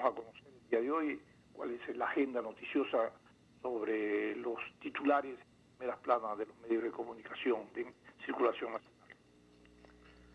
a conocer el día de hoy cuál es la agenda noticiosa sobre los titulares de primeras planas de los medios de comunicación de circulación nacional.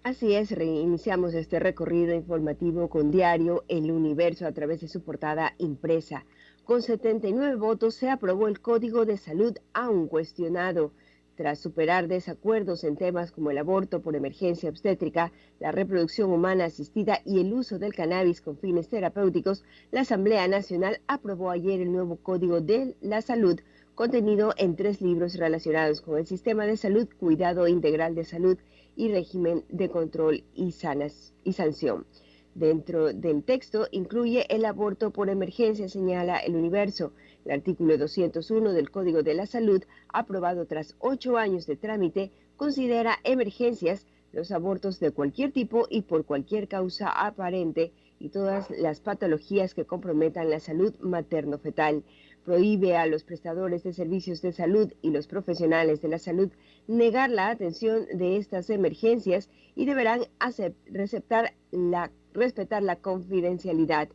Así es, reiniciamos este recorrido informativo con Diario El Universo a través de su portada impresa. Con 79 votos se aprobó el Código de Salud aún cuestionado. Tras superar desacuerdos en temas como el aborto por emergencia obstétrica, la reproducción humana asistida y el uso del cannabis con fines terapéuticos, la Asamblea Nacional aprobó ayer el nuevo Código de la Salud, contenido en 3 libros relacionados con el sistema de salud, cuidado integral de salud y régimen de control y sanción. Dentro del texto incluye el aborto por emergencia, señala El Universo. El artículo 201 del Código de la Salud, aprobado tras 8 años de trámite, considera emergencias los abortos de cualquier tipo y por cualquier causa aparente y todas las patologías que comprometan la salud materno-fetal. Prohíbe a los prestadores de servicios de salud y los profesionales de la salud negar la atención de estas emergencias y deberán respetar la confidencialidad,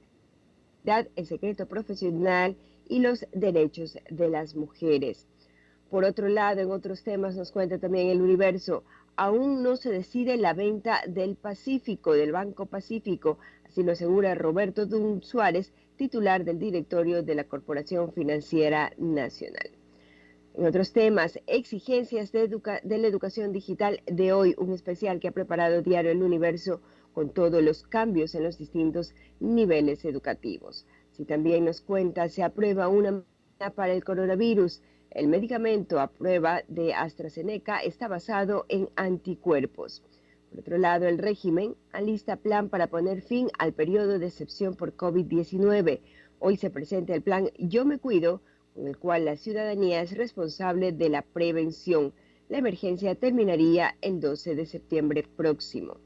el secreto profesional y los derechos de las mujeres. Por otro lado, en otros temas nos cuenta también El Universo, aún no se decide la venta del Banco Pacífico, así lo asegura Roberto Dunn Suárez, titular del directorio de la Corporación Financiera Nacional. En otros temas, exigencias de la educación digital de hoy, un especial que ha preparado Diario El Universo con todos los cambios en los distintos niveles educativos. Si también nos cuenta, se aprueba una vacuna para el coronavirus. El medicamento a prueba de AstraZeneca está basado en anticuerpos. Por otro lado, el régimen alista plan para poner fin al periodo de excepción por COVID-19. Hoy se presenta el plan Yo Me Cuido, con el cual la ciudadanía es responsable de la prevención. La emergencia terminaría el 12 de septiembre próximo.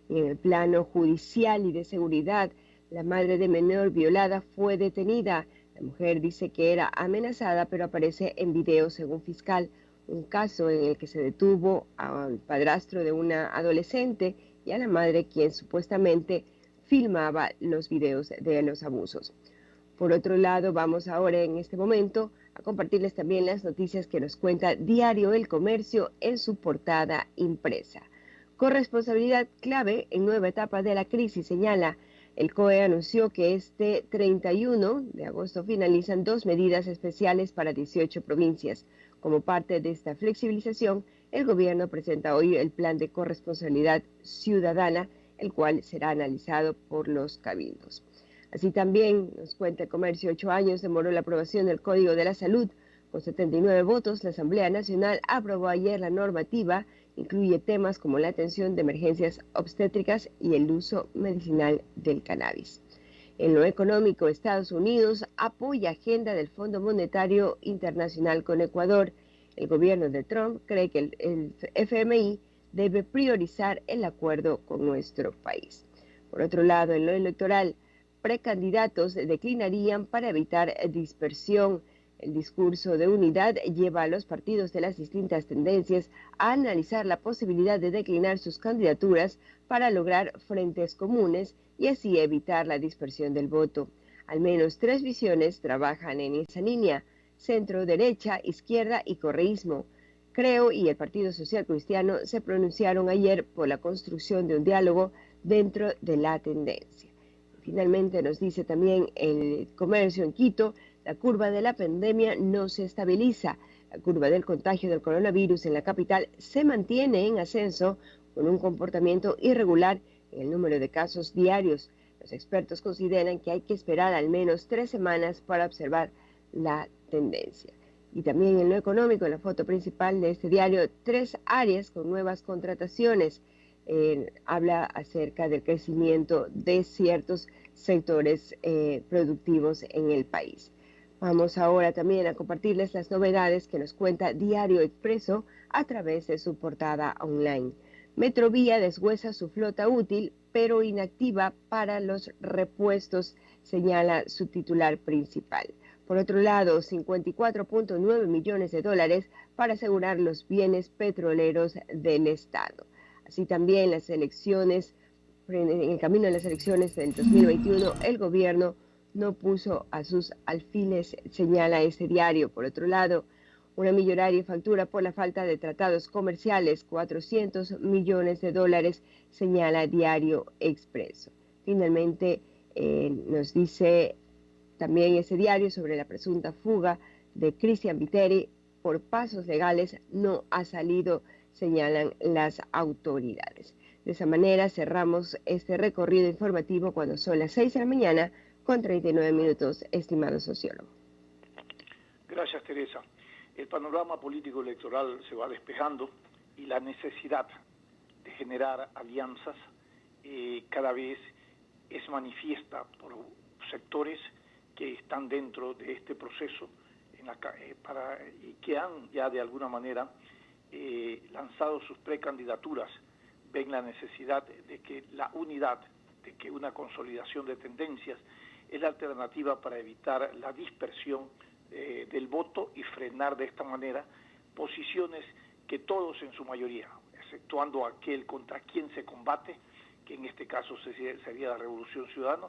Y en el plano judicial y de seguridad, la madre de menor violada fue detenida. La mujer dice que era amenazada, pero aparece en video según fiscal. Un caso en el que se detuvo al padrastro de una adolescente y a la madre, quien supuestamente filmaba los videos de los abusos. Por otro lado, vamos ahora en este momento a compartirles también las noticias que nos cuenta Diario El Comercio en su portada impresa. Corresponsabilidad clave en nueva etapa de la crisis, señala. El COE anunció que este 31 de agosto finalizan 2 medidas especiales para 18 provincias. Como parte de esta flexibilización, el gobierno presenta hoy el plan de corresponsabilidad ciudadana, el cual será analizado por los cabildos. Así también nos cuenta El Comercio, 8 años demoró la aprobación del Código de la Salud. Con 79 votos, la Asamblea Nacional aprobó ayer la normativa. Incluye temas como la atención de emergencias obstétricas y el uso medicinal del cannabis. En lo económico, Estados Unidos apoya agenda del Fondo Monetario Internacional con Ecuador. El gobierno de Trump cree que el FMI debe priorizar el acuerdo con nuestro país. Por otro lado, en lo electoral, precandidatos declinarían para evitar dispersión. El discurso de unidad lleva a los partidos de las distintas tendencias a analizar la posibilidad de declinar sus candidaturas para lograr frentes comunes y así evitar la dispersión del voto. Al menos 3 visiones trabajan en esa línea: centro, derecha, izquierda y correísmo. Creo y el Partido Social Cristiano se pronunciaron ayer por la construcción de un diálogo dentro de la tendencia. Finalmente nos dice también El Comercio en Quito, la curva de la pandemia no se estabiliza. La curva del contagio del coronavirus en la capital se mantiene en ascenso con un comportamiento irregular en el número de casos diarios. Los expertos consideran que hay que esperar al menos 3 semanas para observar la tendencia. Y también en lo económico, en la foto principal de este diario, 3 áreas con nuevas contrataciones. Habla acerca del crecimiento de ciertos sectores productivos en el país. Vamos ahora también a compartirles las novedades que nos cuenta Diario Expreso a través de su portada online. Metrovía deshuesa su flota útil, pero inactiva para los repuestos, señala su titular principal. Por otro lado, 54.9 millones de dólares para asegurar los bienes petroleros del Estado. Así también en el camino a las elecciones del 2021, el gobierno no puso a sus alfiles, señala este diario. Por otro lado, una millonaria factura por la falta de tratados comerciales, 400 millones de dólares, señala Diario Expreso. Finalmente, nos dice también ese diario sobre la presunta fuga de Cristian Viteri por pasos legales no ha salido, señalan las autoridades. De esa manera cerramos este recorrido informativo cuando son las 6 de la mañana con 39 minutos, estimado sociólogo. Gracias, Teresa. El panorama político electoral se va despejando y la necesidad de generar alianzas cada vez es manifiesta por sectores que están dentro de este proceso y que han ya de alguna manera lanzado sus precandidaturas. Ven la necesidad de que la unidad, de que una consolidación de tendencias es la alternativa para evitar la dispersión del voto y frenar de esta manera posiciones que todos en su mayoría, exceptuando aquel contra quien se combate, que en este caso sería la Revolución Ciudadana,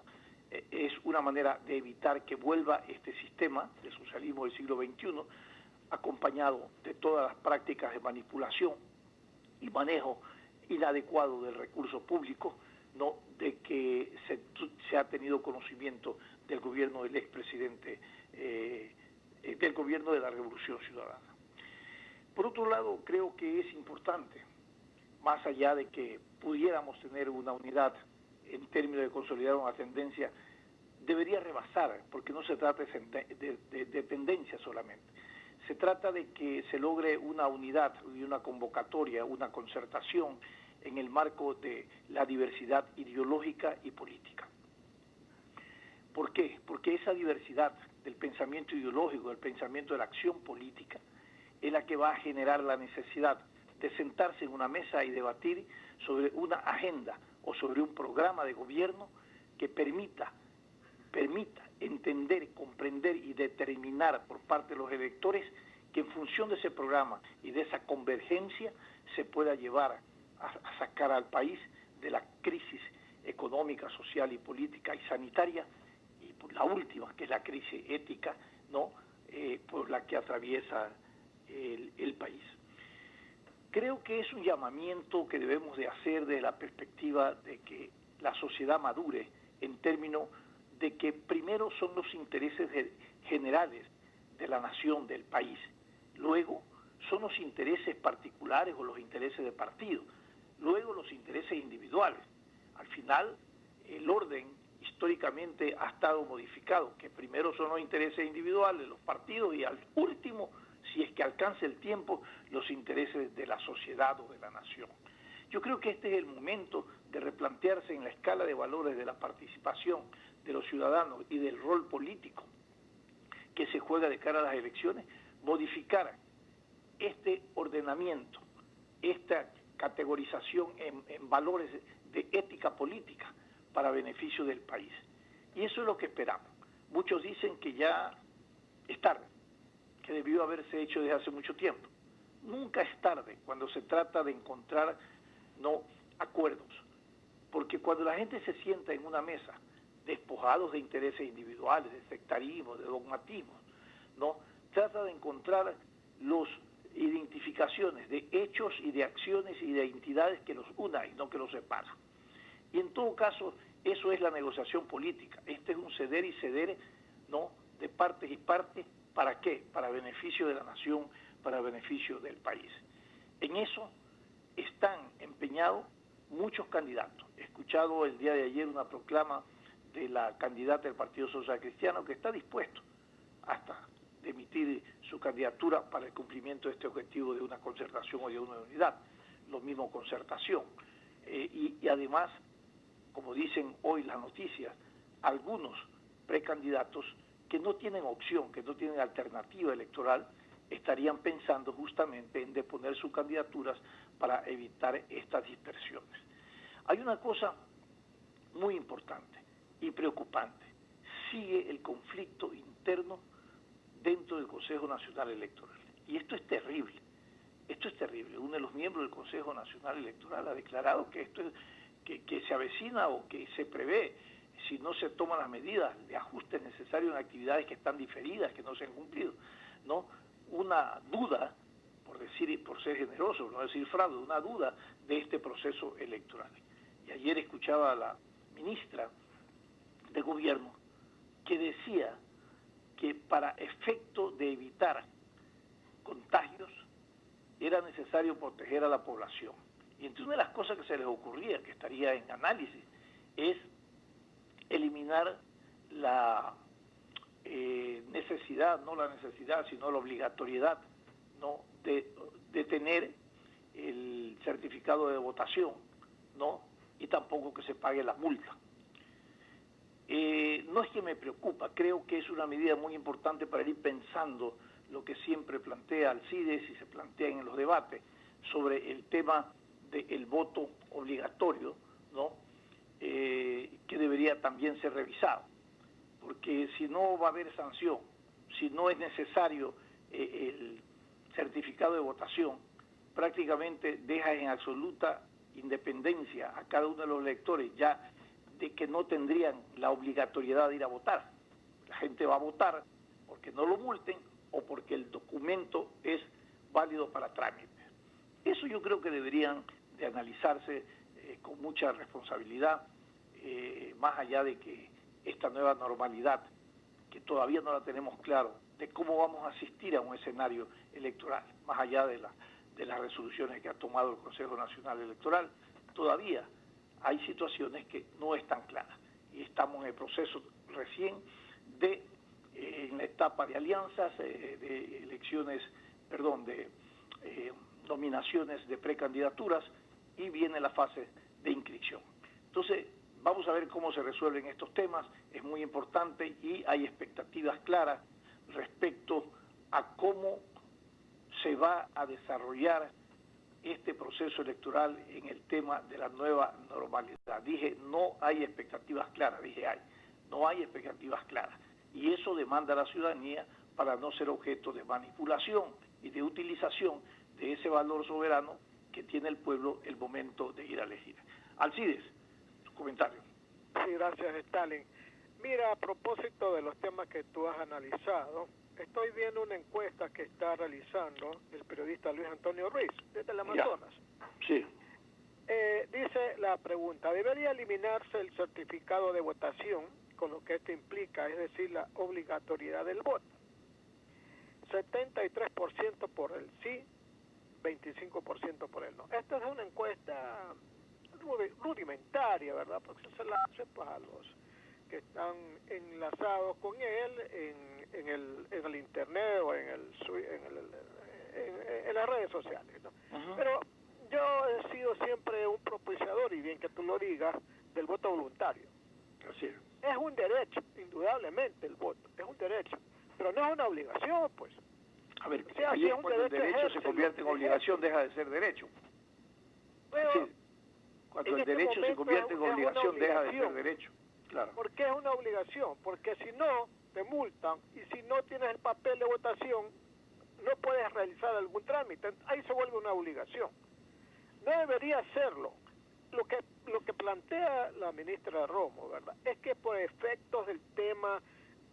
es una manera de evitar que vuelva este sistema de socialismo del siglo XXI, acompañado de todas las prácticas de manipulación y manejo inadecuado del recurso público, no de que se ha tenido conocimiento del gobierno del expresidente, del gobierno de la Revolución Ciudadana. Por otro lado, creo que es importante, más allá de que pudiéramos tener una unidad en términos de consolidar una tendencia, debería rebasar, porque no se trata de tendencia solamente. Se trata de que se logre una unidad y una convocatoria, una concertación en el marco de la diversidad ideológica y política. ¿Por qué? Porque esa diversidad del pensamiento ideológico, del pensamiento de la acción política, es la que va a generar la necesidad de sentarse en una mesa y debatir sobre una agenda o sobre un programa de gobierno que permita entender, comprender y determinar por parte de los electores que en función de ese programa y de esa convergencia se pueda llevar a sacar al país de la crisis económica, social y política y sanitaria, y por la última, que es la crisis ética, ¿no? Por la que atraviesa el país. Creo que es un llamamiento que debemos de hacer desde la perspectiva de que la sociedad madure en términos de que primero son los intereses generales de la nación, del país, luego son los intereses particulares o los intereses de partido, luego los intereses individuales. Al final, el orden históricamente ha estado modificado, que primero son los intereses individuales, los partidos, y al último, si es que alcanza el tiempo, los intereses de la sociedad o de la nación. Yo creo que este es el momento de replantearse en la escala de valores de la participación de los ciudadanos y del rol político que se juega de cara a las elecciones, modificar este ordenamiento, esta categorización en valores de ética política para beneficio del país. Y eso es lo que esperamos. Muchos dicen que ya es tarde, que debió haberse hecho desde hace mucho tiempo. Nunca es tarde cuando se trata de encontrar acuerdos, porque cuando la gente se sienta en una mesa despojados de intereses individuales, de sectarismo, de dogmatismo, trata de encontrar las identificaciones de hechos y de acciones y de entidades que los unan y no que los separan. Y en todo caso, eso es la negociación política. Este es un ceder y ceder, de partes y partes. ¿Para qué? Para beneficio de la nación, para beneficio del país. En eso están empeñados muchos candidatos. He escuchado el día de ayer una proclama de la candidata del Partido Social Cristiano que está dispuesto hasta de emitir su candidatura para el cumplimiento de este objetivo de una concertación o de una unidad, lo mismo concertación. Y además, como dicen hoy las noticias, algunos precandidatos que no tienen opción, que no tienen alternativa electoral, estarían pensando justamente en deponer sus candidaturas para evitar estas dispersiones. Hay una cosa muy importante y preocupante. Sigue el conflicto interno dentro del Consejo Nacional Electoral. Y esto es terrible. Esto es terrible. Uno de los miembros del Consejo Nacional Electoral ha declarado que esto es, que se avecina o que se prevé si no se toman las medidas de ajuste necesarios en actividades que están diferidas, que no se han cumplido, ¿no? Una duda, por decir y por ser generoso, no decir fraude, una duda de este proceso electoral. Y ayer escuchaba a la ministra de Gobierno que decía que para efecto de evitar contagios era necesario proteger a la población. Y entre una de las cosas que se les ocurría, que estaría en análisis, es eliminar la necesidad, no la necesidad, sino la obligatoriedad, ¿no?, de tener el certificado de votación, ¿no?, y tampoco que se pague la multa. No es que me preocupa, creo que es una medida muy importante para ir pensando lo que siempre plantea Alcides y se plantea en los debates sobre el tema del voto obligatorio, ¿no?, que debería también ser revisado, porque si no va a haber sanción, si no es necesario el certificado de votación, prácticamente deja en absoluta independencia a cada uno de los electores ya de que no tendrían la obligatoriedad de ir a votar. La gente va a votar porque no lo multen o porque el documento es válido para trámite. Eso yo creo que deberían de analizarse con mucha responsabilidad, más allá de que esta nueva normalidad, que todavía no la tenemos claro, de cómo vamos a asistir a un escenario electoral, más allá de las resoluciones que ha tomado el Consejo Nacional Electoral, todavía hay situaciones que no están claras y estamos en el proceso recién en la etapa de alianzas, de elecciones, de nominaciones de precandidaturas y viene la fase de inscripción. Entonces, vamos a ver cómo se resuelven estos temas, es muy importante y hay expectativas claras respecto a cómo se va a desarrollar este proceso electoral en el tema de la nueva normalidad. Dije, no hay expectativas claras, no hay expectativas claras. Y eso demanda a la ciudadanía para no ser objeto de manipulación y de utilización de ese valor soberano que tiene el pueblo el momento de ir a elegir. Alcides, tu comentario. Sí, gracias, Stalin. Mira, a propósito de los temas que tú has analizado, estoy viendo una encuesta que está realizando el periodista Luis Antonio Ruiz, desde el Amazonas. Sí. Dice la pregunta, ¿debería eliminarse el certificado de votación, con lo que esto implica, es decir, la obligatoriedad del voto? 73% por el sí, 25% por el no. Esta es una encuesta rudimentaria, ¿verdad? Porque se la hace pues, a los que están enlazados con él en el internet o en las redes sociales, ¿no? Pero yo he sido siempre un propiciador, y bien que tú lo digas, del voto voluntario. Así es. Es un derecho, indudablemente el voto, es un derecho, pero no es una obligación, pues. A ver, o sea, ahí es cuando el derecho se convierte en obligación, deja de ser derecho. Pero, sí. Cuando el derecho se convierte en obligación, deja de ser derecho. Claro. ¿Por qué es una obligación? Porque si no, te multan, y si no tienes el papel de votación, no puedes realizar algún trámite. Ahí se vuelve una obligación. No debería hacerlo. Lo que plantea la ministra Romo, ¿verdad?, es que por efectos del tema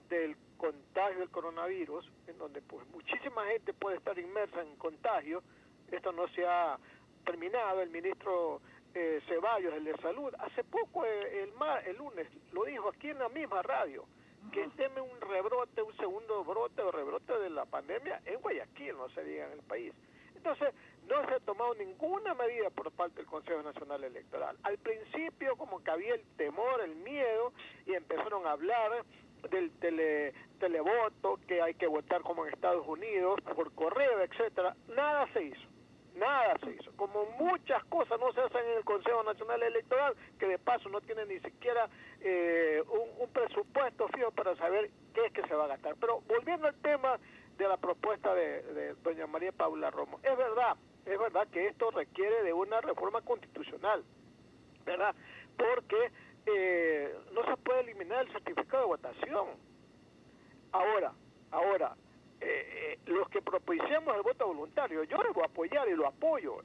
del contagio del coronavirus, en donde pues muchísima gente puede estar inmersa en contagio, esto no se ha terminado. El ministro Ceballos, el de Salud, hace poco, el lunes, lo dijo aquí en la misma radio, que teme un rebrote, un segundo brote o rebrote de la pandemia en Guayaquil, no se diga en el país. Entonces, no se ha tomado ninguna medida por parte del Consejo Nacional Electoral. Al principio como que había el temor, el miedo, y empezaron a hablar del televoto, que hay que votar como en Estados Unidos, por correo, etcétera. Nada se hizo. Como muchas cosas no se hacen en el Consejo Nacional Electoral, que de paso no tiene ni siquiera un presupuesto fijo para saber qué es que se va a gastar. Pero volviendo al tema de la propuesta de doña María Paula Romo, es verdad que esto requiere de una reforma constitucional, ¿verdad? Porque no se puede eliminar el certificado de votación. Ahora, los que propiciamos el voto voluntario, yo lo voy a apoyar y lo apoyo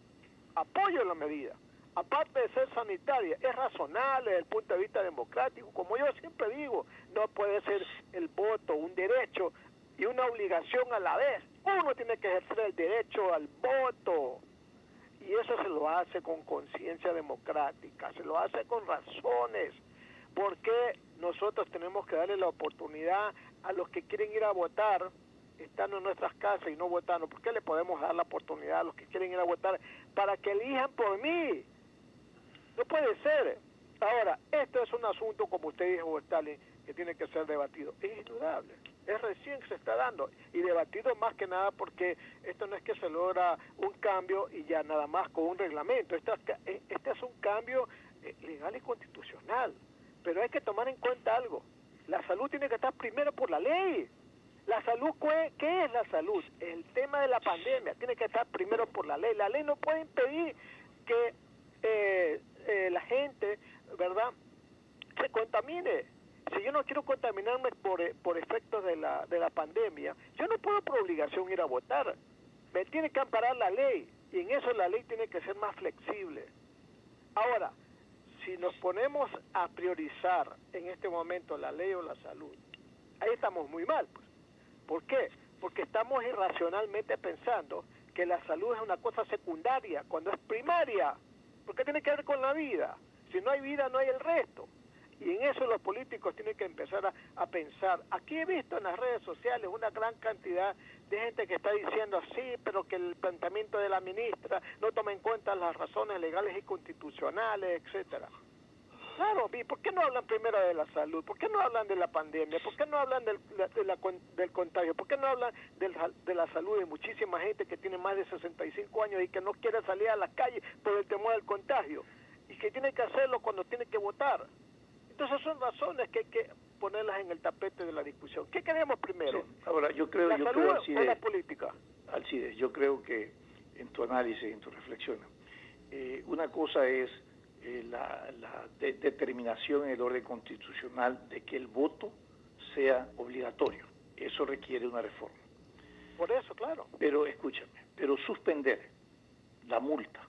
la medida. aparte de ser sanitaria, es razonable desde el punto de vista democrático. Como yo siempre digo, no puede ser el voto un derecho y una obligación a la vez. Uno tiene que ejercer el derecho al voto, y eso se lo hace con conciencia democrática, se lo hace con razones, porque nosotros tenemos que darle la oportunidad a los que quieren ir a votar, estando en nuestras casas y no votando. ¿Por qué le podemos dar la oportunidad a los que quieren ir a votar para que elijan por mí? No puede ser. Ahora, esto es un asunto, como usted dijo, Stalin, que tiene que ser debatido. Es indudable. Es recién que se está dando. Y debatido más que nada porque esto no es que se logra un cambio y ya nada más con un reglamento. Este es un cambio legal y constitucional. Pero hay que tomar en cuenta algo. La salud tiene que estar primero por la ley. La salud, ¿qué es la salud? El tema de la pandemia tiene que estar primero por la ley. La ley no puede impedir que la gente, ¿verdad?, se contamine. Si yo no quiero contaminarme por efectos de la pandemia, yo no puedo por obligación ir a votar. Me tiene que amparar la ley, y en eso la ley tiene que ser más flexible. Ahora, si nos ponemos a priorizar en este momento la ley o la salud, ahí estamos muy mal, pues. ¿Por qué? Porque estamos irracionalmente pensando que la salud es una cosa secundaria, cuando es primaria, porque tiene que ver con la vida. Si no hay vida, no hay el resto. Y en eso los políticos tienen que empezar a pensar. Aquí he visto en las redes sociales una gran cantidad de gente que está diciendo sí, pero que el planteamiento de la ministra no toma en cuenta las razones legales y constitucionales, etcétera. Claro, ¿y por qué no hablan primero de la salud? ¿Por qué no hablan de la pandemia? ¿Por qué no hablan del contagio? ¿Por qué no hablan de la salud de muchísima gente que tiene más de 65 años y que no quiere salir a la calle por el temor del contagio? Y que tiene que hacerlo cuando tiene que votar. Entonces son razones que hay que ponerlas en el tapete de la discusión. ¿Qué queremos primero? Sí. Ahora, yo creo, Alcides, o la política. Alcides, yo creo que en tu análisis, en tu reflexión, una cosa es la determinación en el orden constitucional de que el voto sea obligatorio. Eso requiere una reforma. Por eso, claro. Pero escúchame, pero suspender la multa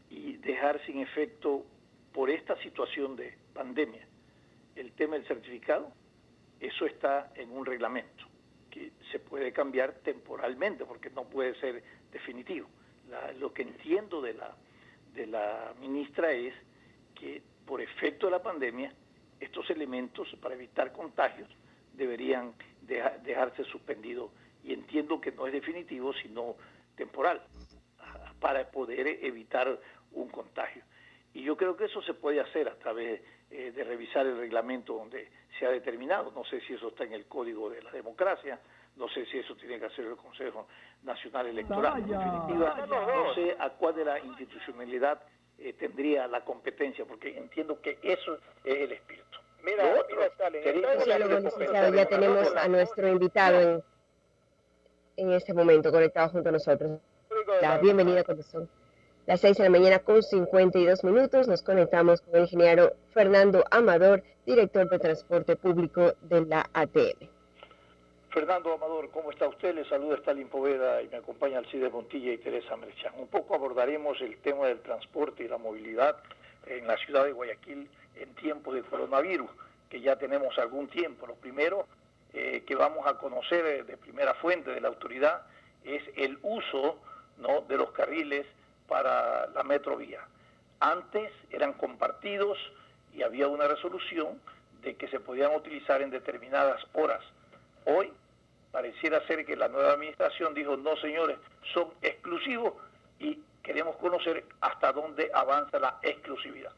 y dejar sin efecto por esta situación de pandemia el tema del certificado, eso está en un reglamento que se puede cambiar temporalmente porque no puede ser definitivo. Lo que entiendo de la ministra es que por efecto de la pandemia estos elementos para evitar contagios deberían dejarse suspendidos, y entiendo que no es definitivo sino temporal para poder evitar un contagio. Y yo creo que eso se puede hacer a través de revisar el reglamento donde se ha determinado. No sé si eso está en el Código de la Democracia, no sé si eso tiene que hacer el Consejo Nacional Electoral. En definitiva, no sé a cuál de la institucionalidad tendría la competencia, porque entiendo que eso es el espíritu. Mira, Stalin, licenciado, ya tenemos a nuestro invitado en este momento conectado junto a nosotros. La bienvenida, cuando son las 6 de la mañana con 52 minutos. Nos conectamos con el ingeniero Fernando Amador, director de Transporte Público de la ATM. Fernando Amador, ¿cómo está usted? Le saluda Stalin Poveda y me acompaña Alcides Montilla y Teresa Merchán. Un poco abordaremos el tema del transporte y la movilidad en la ciudad de Guayaquil en tiempos de coronavirus, que ya tenemos algún tiempo. Lo primero que vamos a conocer de primera fuente de la autoridad es el uso, ¿no?, de los carriles para la metrovía. Antes eran compartidos y había una resolución de que se podían utilizar en determinadas horas. Hoy pareciera ser que la nueva administración dijo, no señores, son exclusivos, y queremos conocer hasta dónde avanza la exclusividad.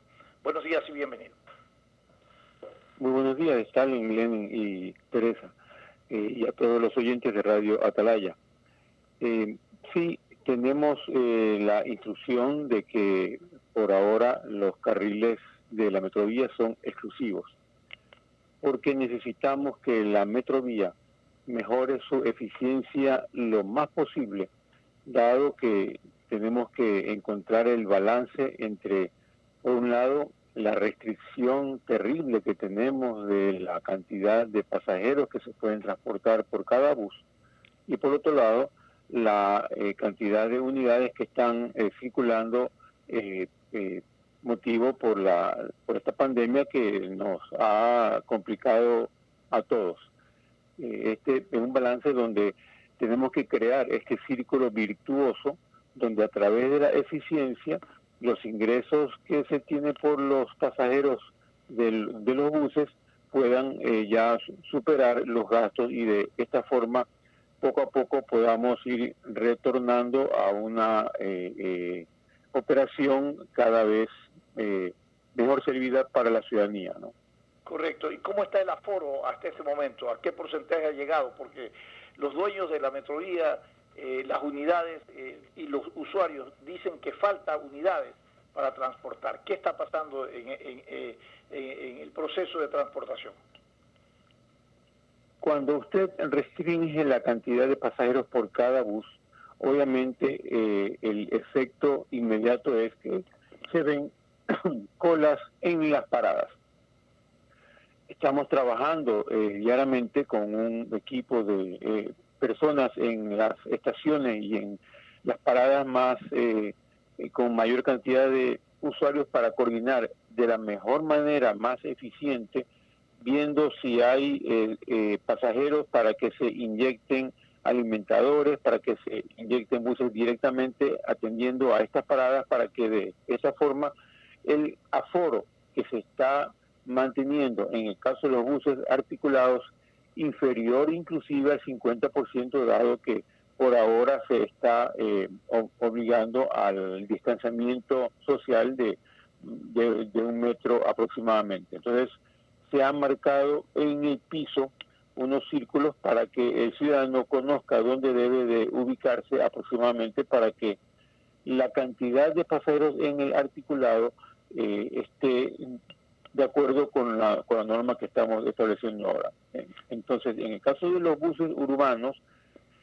Buenos días y bienvenido. Muy buenos días, Stalin, Lenin y Teresa, y a todos los oyentes de Radio Atalaya. Sí, tenemos la instrucción de que por ahora los carriles de la metrovía son exclusivos, porque necesitamos que la metrovía mejore su eficiencia lo más posible, dado que tenemos que encontrar el balance entre, por un lado, la restricción terrible que tenemos de la cantidad de pasajeros que se pueden transportar por cada bus, y por otro lado, la cantidad de unidades que están circulando motivo por esta pandemia que nos ha complicado a todos. Este es un balance donde tenemos que crear este círculo virtuoso, donde a través de la eficiencia, los ingresos que se tiene por los pasajeros de los buses puedan ya superar los gastos, y de esta forma poco a poco podamos ir retornando a una operación cada vez mejor servida para la ciudadanía, ¿no? Correcto. ¿Y cómo está el aforo hasta este momento? ¿A qué porcentaje ha llegado? Porque los dueños de la Metrovía, las unidades y los usuarios dicen que falta unidades para transportar. ¿Qué está pasando en el proceso de transportación? Cuando usted restringe la cantidad de pasajeros por cada bus, obviamente el efecto inmediato es que se ven colas en las paradas. Estamos trabajando diariamente con un equipo de personas en las estaciones y en las paradas más con mayor cantidad de usuarios para coordinar de la mejor manera, más eficiente, viendo si hay pasajeros para que se inyecten alimentadores, para que se inyecten buses directamente atendiendo a estas paradas, para que de esa forma el aforo que se está manteniendo en el caso de los buses articulados inferior inclusive al 50%, dado que por ahora se está obligando al distanciamiento social de 1 metro aproximadamente. Entonces se han marcado en el piso unos círculos para que el ciudadano conozca dónde debe de ubicarse aproximadamente, para que la cantidad de pasajeros en el articulado esté de acuerdo con la norma que estamos estableciendo ahora. Entonces, en el caso de los buses urbanos,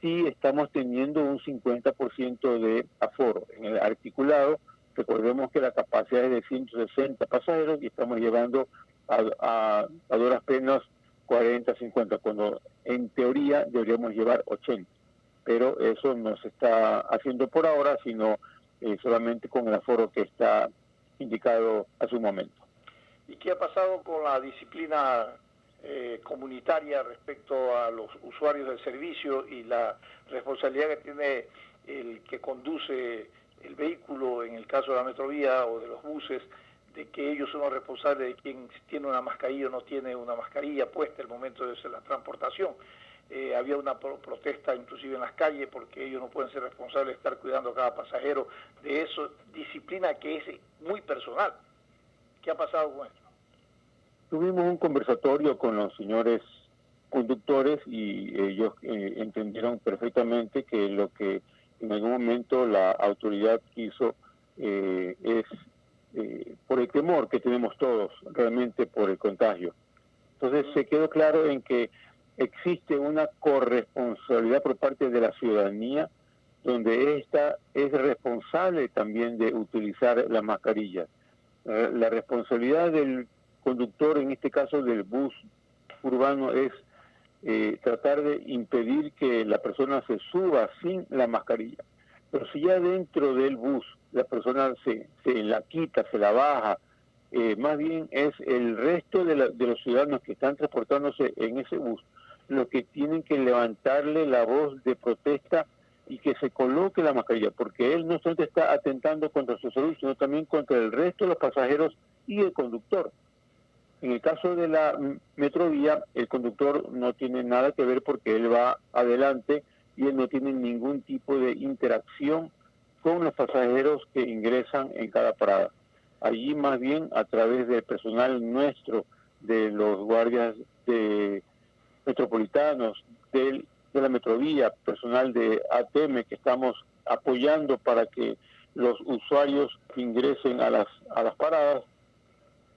sí estamos teniendo un 50% de aforo. En el articulado, recordemos que la capacidad es de 160 pasajeros y estamos llevando a duras penas 40, 50, cuando en teoría deberíamos llevar 80. Pero eso no se está haciendo por ahora, sino solamente con el aforo que está indicado a su momento. ¿Y qué ha pasado con la disciplina comunitaria respecto a los usuarios del servicio y la responsabilidad que tiene el que conduce el vehículo, en el caso de la Metrovía o de los buses, de que ellos son los responsables de quién tiene una mascarilla o no tiene una mascarilla puesta el momento de hacer la transportación? Había una protesta inclusive en las calles porque ellos no pueden ser responsables de estar cuidando a cada pasajero de eso, disciplina que es muy personal. ¿Qué ha pasado con esto? Tuvimos un conversatorio con los señores conductores y ellos entendieron perfectamente que lo que en algún momento la autoridad quiso es por el temor que tenemos todos realmente por el contagio. Entonces se quedó claro en que existe una corresponsabilidad por parte de la ciudadanía, donde ésta es responsable también de utilizar las mascarillas. La responsabilidad del conductor, en este caso del bus urbano, es tratar de impedir que la persona se suba sin la mascarilla. Pero si ya dentro del bus la persona se la quita, se la baja, más bien es el resto de los ciudadanos que están transportándose en ese bus los que tienen que levantarle la voz de protesta y que se coloque la mascarilla, porque él no solamente está atentando contra su salud, sino también contra el resto de los pasajeros y el conductor. En el caso de la Metrovía, el conductor no tiene nada que ver porque él va adelante y él no tiene ningún tipo de interacción con los pasajeros que ingresan en cada parada. Allí más bien a través del personal nuestro, de los guardias de metropolitanos, de la Metrovía, personal de ATM que estamos apoyando para que los usuarios ingresen a las paradas.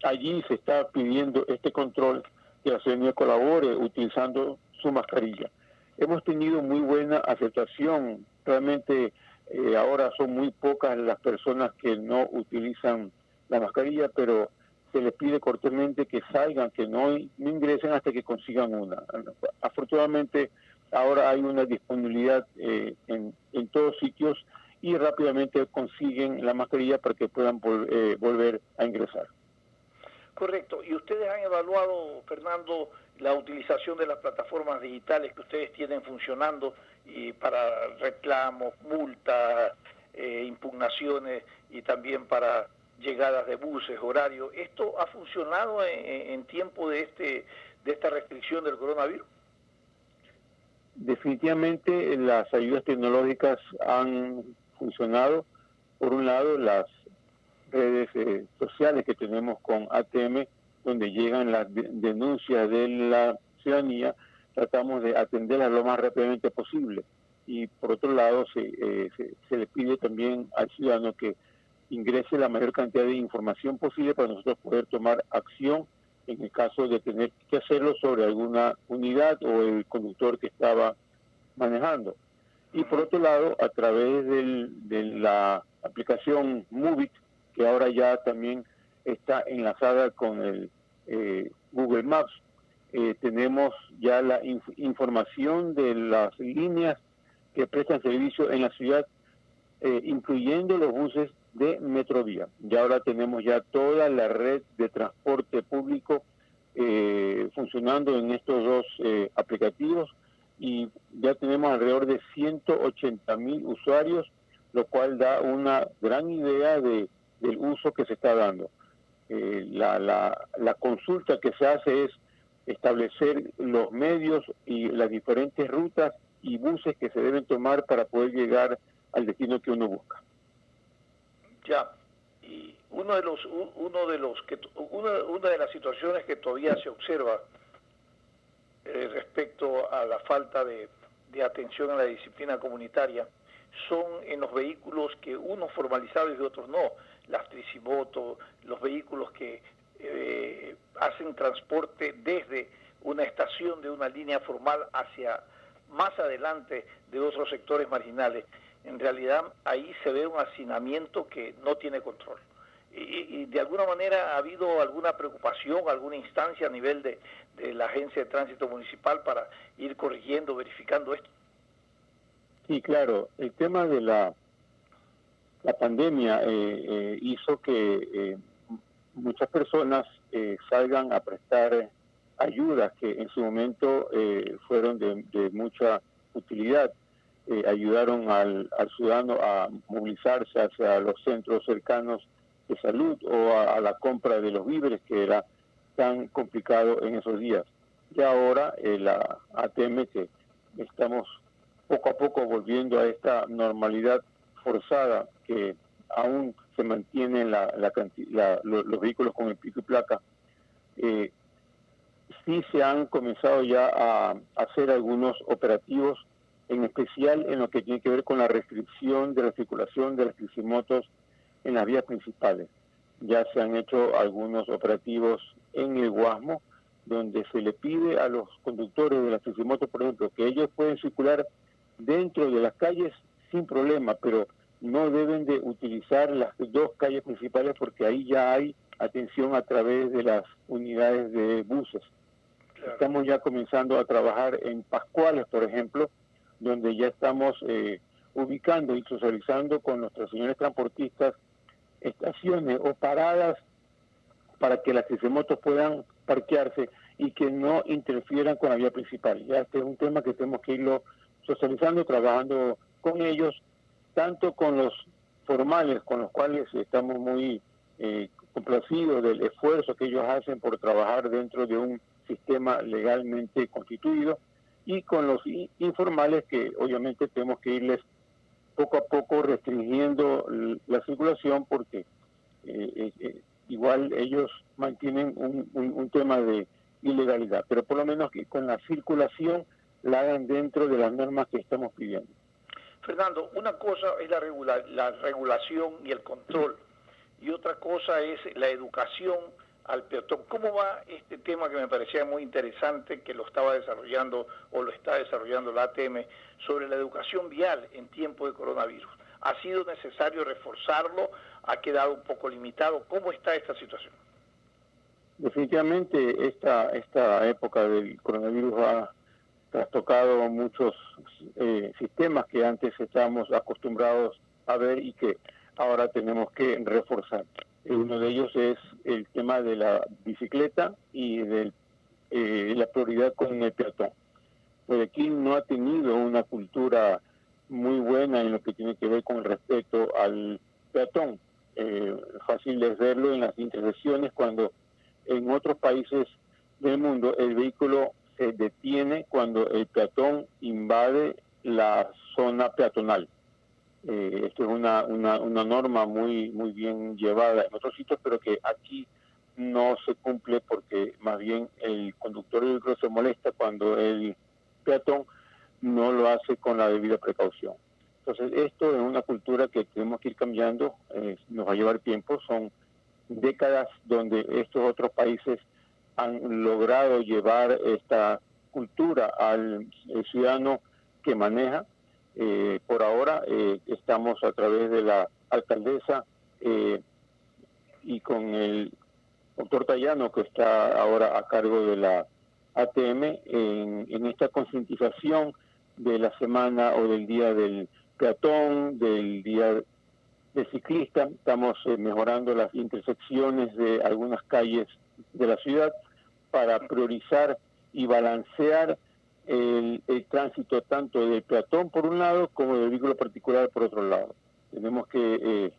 Allí se está pidiendo este control, que la ciudadanía colabore utilizando su mascarilla. Hemos tenido muy buena aceptación, realmente ahora son muy pocas las personas que no utilizan la mascarilla, pero se les pide cortésmente que salgan, que no ingresen hasta que consigan una. Afortunadamente ahora hay una disponibilidad en todos sitios y rápidamente consiguen la mascarilla para que puedan volver a ingresar. Correcto. ¿Y ustedes han evaluado, Fernando, la utilización de las plataformas digitales que ustedes tienen funcionando y para reclamos, multas, impugnaciones y también para llegadas de buses, horarios? ¿Esto ha funcionado en tiempo de esta restricción del coronavirus? Definitivamente las ayudas tecnológicas han funcionado. Por un lado, las redes sociales que tenemos con ATM, donde llegan las denuncias de la ciudadanía, tratamos de atenderlas lo más rápidamente posible. Y por otro lado, se le pide también al ciudadano que ingrese la mayor cantidad de información posible para nosotros poder tomar acción en el caso de tener que hacerlo sobre alguna unidad o el conductor que estaba manejando. Y por otro lado, a través de la aplicación Movit, que ahora ya también está enlazada con el Google Maps, tenemos ya la información de las líneas que prestan servicio en la ciudad, incluyendo los buses de Metrovía. Y ahora tenemos ya toda la red de transporte público funcionando en estos dos aplicativos, y ya tenemos alrededor de 180,000 usuarios, lo cual da una gran idea del uso que se está dando. La consulta que se hace es establecer los medios y las diferentes rutas y buses que se deben tomar para poder llegar al destino que uno busca. Ya, y una de las situaciones que todavía se observa respecto a la falta de atención a la disciplina comunitaria son en los vehículos que unos formalizados y otros no, las tricimotos, los vehículos que hacen transporte desde una estación de una línea formal hacia más adelante de otros sectores marginales. En realidad ahí se ve un hacinamiento que no tiene control. Y de alguna manera ha habido alguna preocupación, alguna instancia a nivel de la Agencia de Tránsito Municipal para ir corrigiendo, verificando esto. Sí, claro. El tema de la pandemia hizo que muchas personas salgan a prestar ayudas que en su momento fueron de mucha utilidad. Ayudaron al ciudadano a movilizarse hacia los centros cercanos de salud o a la compra de los víveres, que era tan complicado en esos días. Y ahora la ATM, que estamos poco a poco volviendo a esta normalidad forzada, que aún se mantienen los vehículos con el pico y placa, sí se han comenzado ya a hacer algunos operativos, en especial en lo que tiene que ver con la restricción de la circulación de las tricimotos en las vías principales. Ya se han hecho algunos operativos en el Guasmo, donde se le pide a los conductores de las tricimotos, por ejemplo, que ellos pueden circular dentro de las calles sin problema, pero no deben de utilizar las dos calles principales porque ahí ya hay atención a través de las unidades de buses. Claro. Estamos ya comenzando a trabajar en Pascuales, por ejemplo, donde ya estamos ubicando y socializando con nuestros señores transportistas estaciones o paradas para que las tricimotos puedan parquearse y que no interfieran con la vía principal. Ya este es un tema que tenemos que irlo socializando, trabajando con ellos, tanto con los formales, con los cuales estamos muy complacidos del esfuerzo que ellos hacen por trabajar dentro de un sistema legalmente constituido, y con los informales, que obviamente tenemos que irles poco a poco restringiendo la circulación, porque igual ellos mantienen un tema de ilegalidad, pero por lo menos que con la circulación la hagan dentro de las normas que estamos pidiendo. Fernando, una cosa es la regulación y el control, y otra cosa es la educación al peatón. ¿Cómo va este tema que me parecía muy interesante, que lo estaba desarrollando o lo está desarrollando la ATM, sobre la educación vial en tiempo de coronavirus? ¿Ha sido necesario reforzarlo? ¿Ha quedado un poco limitado? ¿Cómo está esta situación? Definitivamente esta época del coronavirus ha trastocado muchos sistemas que antes estábamos acostumbrados a ver y que ahora tenemos que reforzar. Uno de ellos es el tema de la bicicleta y de la prioridad con el peatón. Guayaquil no ha tenido una cultura muy buena en lo que tiene que ver con el respeto al peatón. Fácil es verlo en las intersecciones cuando en otros países del mundo el vehículo se detiene cuando el peatón invade la zona peatonal. Esto es una norma muy bien llevada en otros sitios, pero que aquí no se cumple porque más bien el conductor del vehículo se molesta cuando el peatón no lo hace con la debida precaución. Entonces, esto es una cultura que tenemos que ir cambiando, nos va a llevar tiempo, son décadas donde estos otros países han logrado llevar esta cultura al ciudadano que maneja. Por ahora estamos a través de la alcaldesa y con el doctor Tayano, que está ahora a cargo de la ATM, en esta concientización de la semana o del día del peatón, del día del ciclista. Estamos mejorando las intersecciones de algunas calles de la ciudad para priorizar y balancear el tránsito tanto del peatón por un lado como del vehículo particular por otro lado. Tenemos que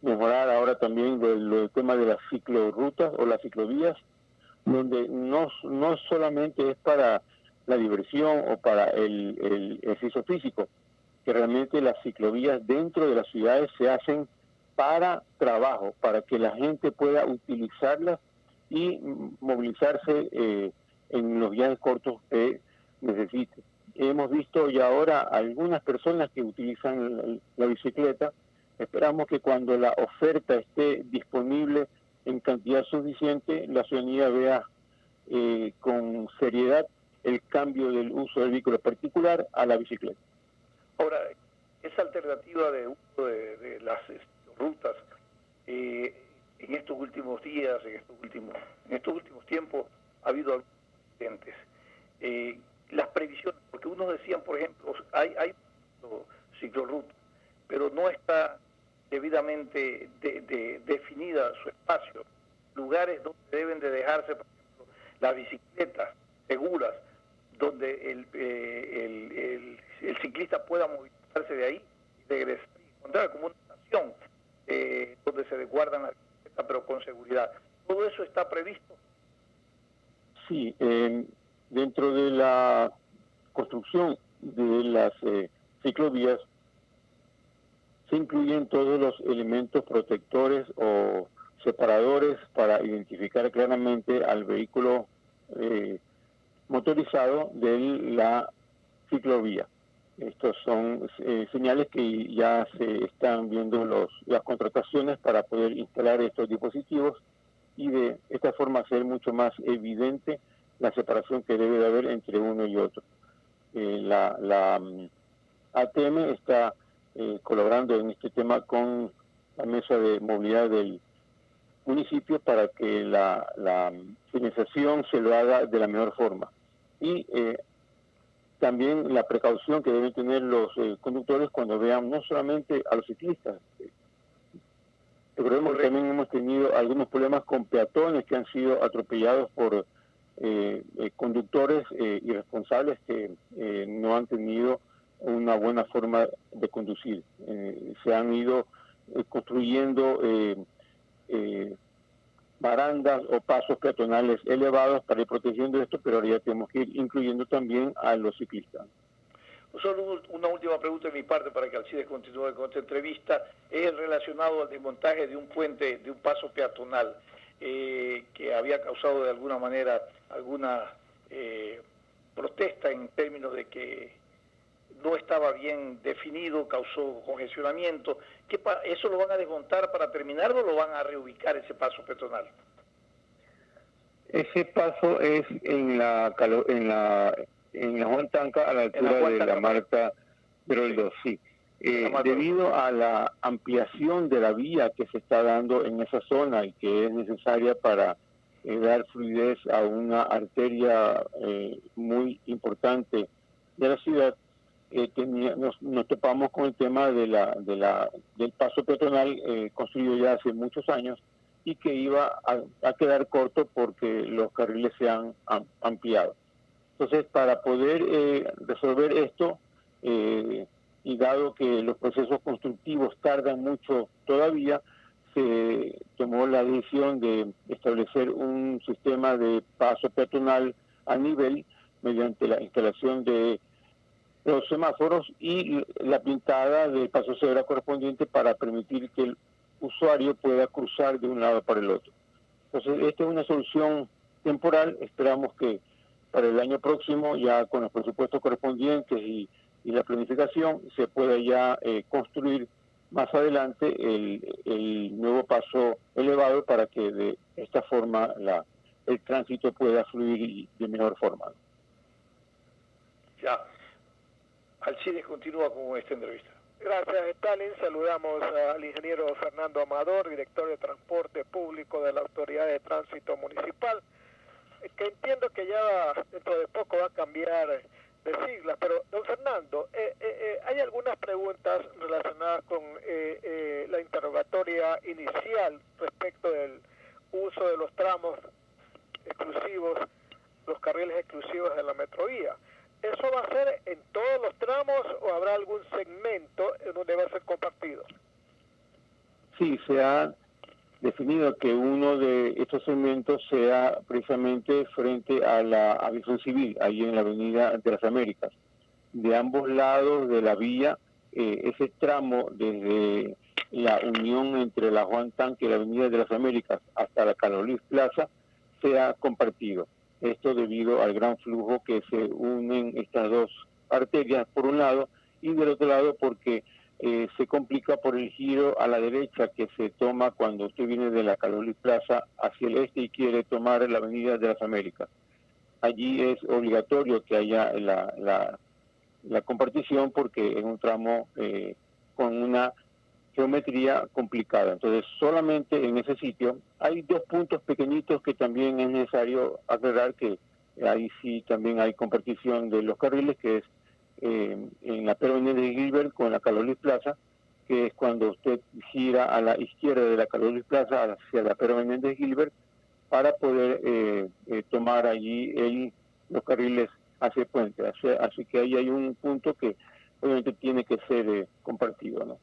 mejorar ahora también el tema de las ciclorrutas o las ciclovías, donde no solamente es para la diversión o para el ejercicio físico, que realmente las ciclovías dentro de las ciudades se hacen para trabajo, para que la gente pueda utilizarlas y movilizarse en los viajes cortos que necesite. Hemos visto ya ahora algunas personas que utilizan la bicicleta. Esperamos que cuando la oferta esté disponible en cantidad suficiente, la ciudadanía vea con seriedad el cambio del uso del vehículo particular a la bicicleta. Ahora, esa alternativa de uso de las rutas, en estos últimos días, en estos últimos tiempos, ha habido algunos accidentes. Las previsiones, porque unos decían, por ejemplo, hay ciclorrutas, pero no está debidamente definida su espacio, lugares donde deben de dejarse, por ejemplo, las bicicletas seguras, donde el ciclista pueda movilizarse de ahí y regresar y encontrar como una estación donde se guardan las bicicletas, pero con seguridad. ¿Todo eso está previsto? Sí, dentro de la construcción de las ciclovías se incluyen todos los elementos protectores o separadores para identificar claramente al vehículo motorizado de la ciclovía. Estos son señales que ya se están viendo las contrataciones para poder instalar estos dispositivos y de esta forma hacer mucho más evidente la separación que debe de haber entre uno y otro. La ATM está colaborando en este tema con la mesa de movilidad del municipio para que la señalización se lo haga de la mejor forma. Y también la precaución que deben tener los conductores cuando vean no solamente a los ciclistas. Recordemos que también hemos tenido algunos problemas con peatones que han sido atropellados por conductores irresponsables que no han tenido una buena forma de conducir. Se han ido construyendo barandas o pasos peatonales elevados para ir protegiendo esto, pero ahora ya tenemos que ir incluyendo también a los ciclistas. Solo una última pregunta de mi parte para que Alcides continúe con esta entrevista, es relacionado al desmontaje de un puente, de un paso peatonal, que había causado de alguna manera alguna protesta en términos de que no estaba bien definido, causó congestionamiento. ¿Eso lo van a desmontar para terminarlo o lo van a reubicar ese paso peatonal? Ese paso es en la Juan Tanca, a la altura de la Marta Berol 2, sí. Debido a la ampliación de la vía que se está dando en esa zona y que es necesaria para dar fluidez a una arteria muy importante de la ciudad, nos topamos con el tema del paso peatonal construido ya hace muchos años y que iba a quedar corto porque los carriles se han ampliado. Entonces, para poder resolver esto, y dado que los procesos constructivos tardan mucho todavía, se tomó la decisión de establecer un sistema de paso peatonal a nivel mediante la instalación de los semáforos y la pintada del paso cebra correspondiente para permitir que el usuario pueda cruzar de un lado para el otro. Entonces, esta es una solución temporal. Esperamos que para el año próximo, ya con los presupuestos correspondientes y la planificación, se pueda ya construir más adelante el nuevo paso elevado para que de esta forma el tránsito pueda fluir de mejor forma. Ya. Alcides continúa con esta entrevista. Gracias, Stalin. Saludamos al ingeniero Fernando Amador, director de Transporte Público de la Autoridad de Tránsito Municipal, que entiendo que ya dentro de poco va a cambiar de siglas, pero don Fernando, hay algunas preguntas relacionadas con la interrogatoria inicial respecto del uso de los tramos exclusivos, los carriles exclusivos de la metrovía. ¿Eso va a ser en todos los tramos o habrá algún segmento en donde va a ser compartido? Sí, se ha definido que uno de estos segmentos sea precisamente frente a la aviación civil, ahí en la Avenida de las Américas. De ambos lados de la vía, ese tramo desde la unión entre la Juan Tanque y la Avenida de las Américas hasta la Carlos Luis Plaza sea compartido. Esto debido al gran flujo que se unen estas dos arterias por un lado y del otro lado porque se complica por el giro a la derecha que se toma cuando usted viene de la Carlos Luis Plaza hacia el este y quiere tomar la Avenida de las Américas. Allí es obligatorio que haya la compartición porque es un tramo con una geometría complicada. Entonces, solamente en ese sitio hay dos puntos pequeñitos que también es necesario aclarar que ahí sí también hay compartición de los carriles, que es en la Pedro Menéndez de Gilbert con la Carlos Luis Plaza, que es cuando usted gira a la izquierda de la Carlos Luis Plaza hacia la Pedro Menéndez de Gilbert para poder tomar allí los carriles hacia el puente. Así que ahí hay un punto que obviamente tiene que ser compartido, ¿no?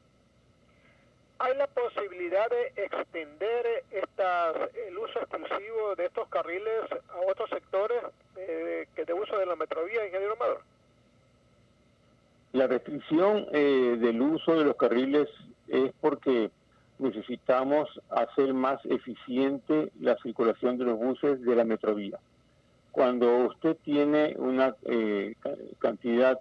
¿Hay la posibilidad de extender el uso exclusivo de estos carriles a otros sectores que de uso de la metrovía, ingeniero Amador? La restricción del uso de los carriles es porque necesitamos hacer más eficiente la circulación de los buses de la metrovía. Cuando usted tiene una cantidad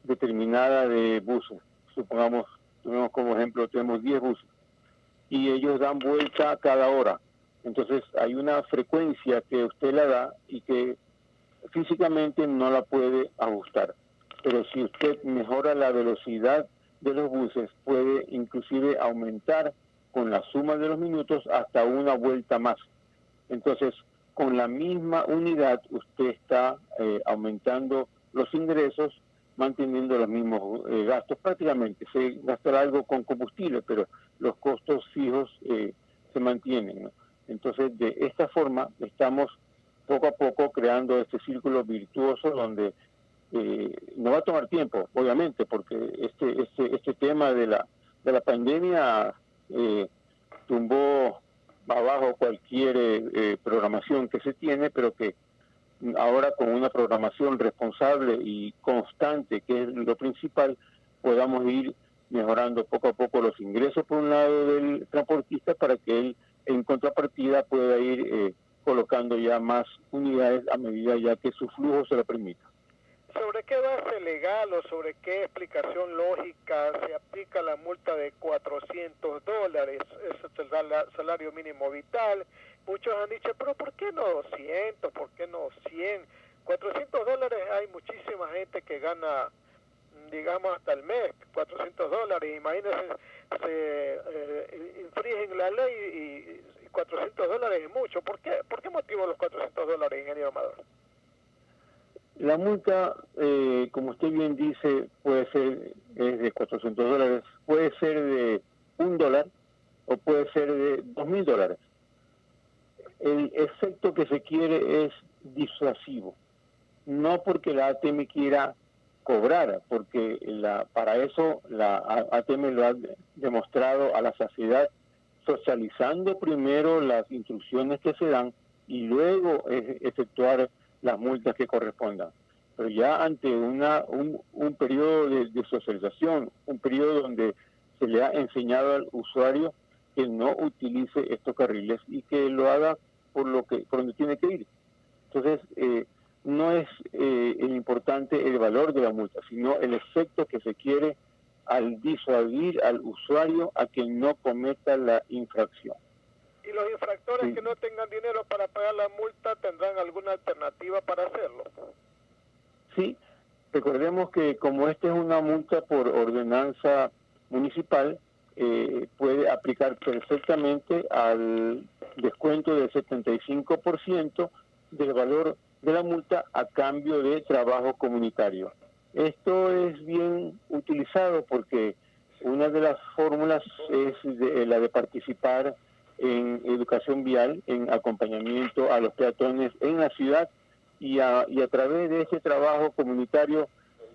determinada de buses, supongamos, tenemos como ejemplo, tenemos 10 buses, y ellos dan vuelta cada hora. Entonces hay una frecuencia que usted la da y que físicamente no la puede ajustar. Pero si usted mejora la velocidad de los buses, puede inclusive aumentar con la suma de los minutos hasta una vuelta más. Entonces, con la misma unidad, usted está aumentando los ingresos, manteniendo los mismos gastos prácticamente. Se gastará algo con combustible, pero los costos fijos se mantienen, ¿no? Entonces, de esta forma, estamos poco a poco creando este círculo virtuoso donde no va a tomar tiempo, obviamente, porque este tema de la pandemia tumbó abajo cualquier programación que se tiene, pero que ahora con una programación responsable y constante, que es lo principal, podamos ir mejorando poco a poco los ingresos por un lado del transportista para que él en contrapartida pueda ir colocando ya más unidades a medida ya que su flujo se lo permita. ¿Sobre qué base legal o sobre qué explicación lógica se aplica la multa de $400? Es el salario mínimo vital. Muchos han dicho, pero ¿por qué no 200? ¿Por qué no 100? $400, hay muchísima gente que gana, digamos, hasta el mes, $400. Imagínense, se infringen la ley y $400 es mucho. ¿Por qué motivo los $400, ingeniero Amador? La multa, como usted bien dice, puede ser es de $400, puede ser de $1 o puede ser de $2,000. El efecto que se quiere es disuasivo, no porque la ATM quiera cobrar, porque para eso la ATM lo ha demostrado a la saciedad, socializando primero las instrucciones que se dan y luego efectuar las multas que correspondan. Pero ya ante un periodo de socialización, un periodo donde se le ha enseñado al usuario que no utilice estos carriles y que lo haga por donde tiene que ir. Entonces, no es el importante el valor de la multa, sino el efecto que se quiere al disuadir al usuario a que no cometa la infracción. ¿Y los infractores que no tengan dinero para pagar la multa tendrán alguna alternativa para hacerlo? Sí, recordemos que como esta es una multa por ordenanza municipal, puede aplicar perfectamente al descuento del 75% del valor de la multa a cambio de trabajo comunitario. Esto es bien utilizado porque una de las fórmulas es la de participar en educación vial, en acompañamiento a los peatones en la ciudad, y a través de ese trabajo comunitario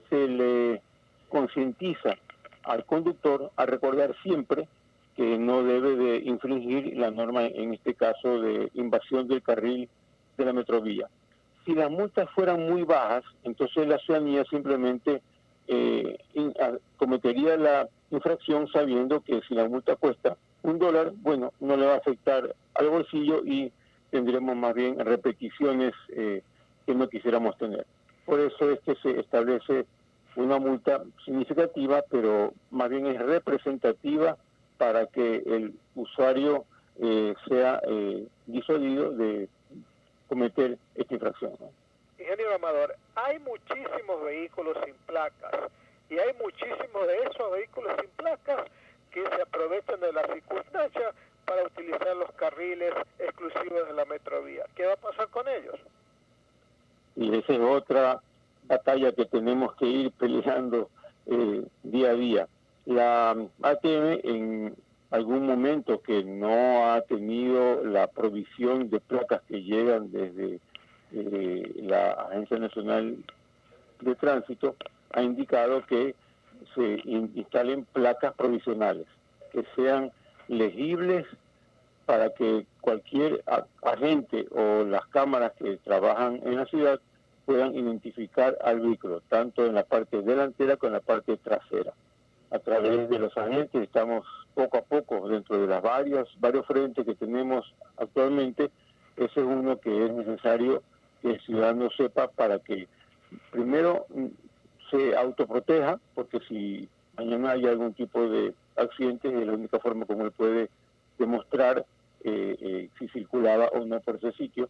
se le concientiza al conductor a recordar siempre que no debe de infringir la norma, en este caso de invasión del carril de la metrovía. Si las multas fueran muy bajas, entonces la ciudadanía simplemente cometería la infracción sabiendo que si la multa cuesta $1, bueno, no le va a afectar al bolsillo y tendremos más bien repeticiones que no quisiéramos tener. Por eso es que se establece una multa significativa, pero más bien es representativa para que el usuario sea disuadido de cometer esta infracción, ¿no? Ingeniero Amador, hay muchísimos vehículos sin placas y hay muchísimos de esos vehículos sin placas que se aprovechan de la circunstancia para utilizar los carriles exclusivos de la metrovía. ¿Qué va a pasar con ellos? Y esa es otra batalla que tenemos que ir peleando día a día. La ATM en algún momento que no ha tenido la provisión de placas que llegan desde la Agencia Nacional de Tránsito, ha indicado que se instalen placas provisionales, que sean legibles para que cualquier agente o las cámaras que trabajan en la ciudad puedan identificar al vehículo, tanto en la parte delantera como en la parte trasera. A través de los agentes estamos poco a poco dentro de las varios frentes que tenemos actualmente. Ese es uno que es necesario que el ciudadano sepa para que primero se autoproteja, porque si mañana hay algún tipo de accidente es la única forma como él puede demostrar si circulaba o no por ese sitio,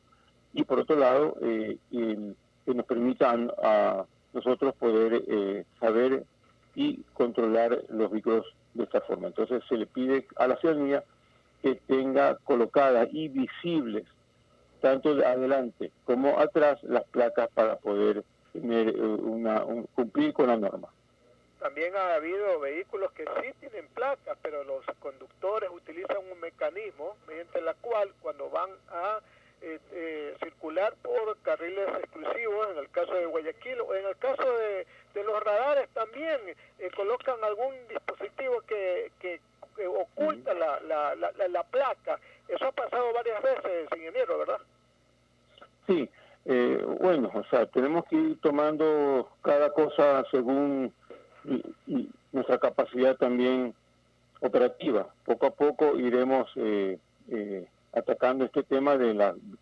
y por otro lado que nos permitan a nosotros poder saber y controlar los vehículos de esta forma. Entonces se le pide a la ciudadanía que tenga colocadas y visibles tanto adelante como atrás las placas para poder tener cumplir con la norma. También ha habido vehículos que sí tienen placas, pero los conductores utilizan un mecanismo mediante la cual cuando van a circular por carriles exclusivos, en el caso de Guayaquil, o en el caso de los radares también, colocan algún dispositivo que oculta la placa. Eso ha pasado varias veces, ingeniero, ¿verdad? Sí, bueno, o sea, tenemos que ir tomando cada cosa según y nuestra capacidad también operativa. Poco a poco iremos atacando este tema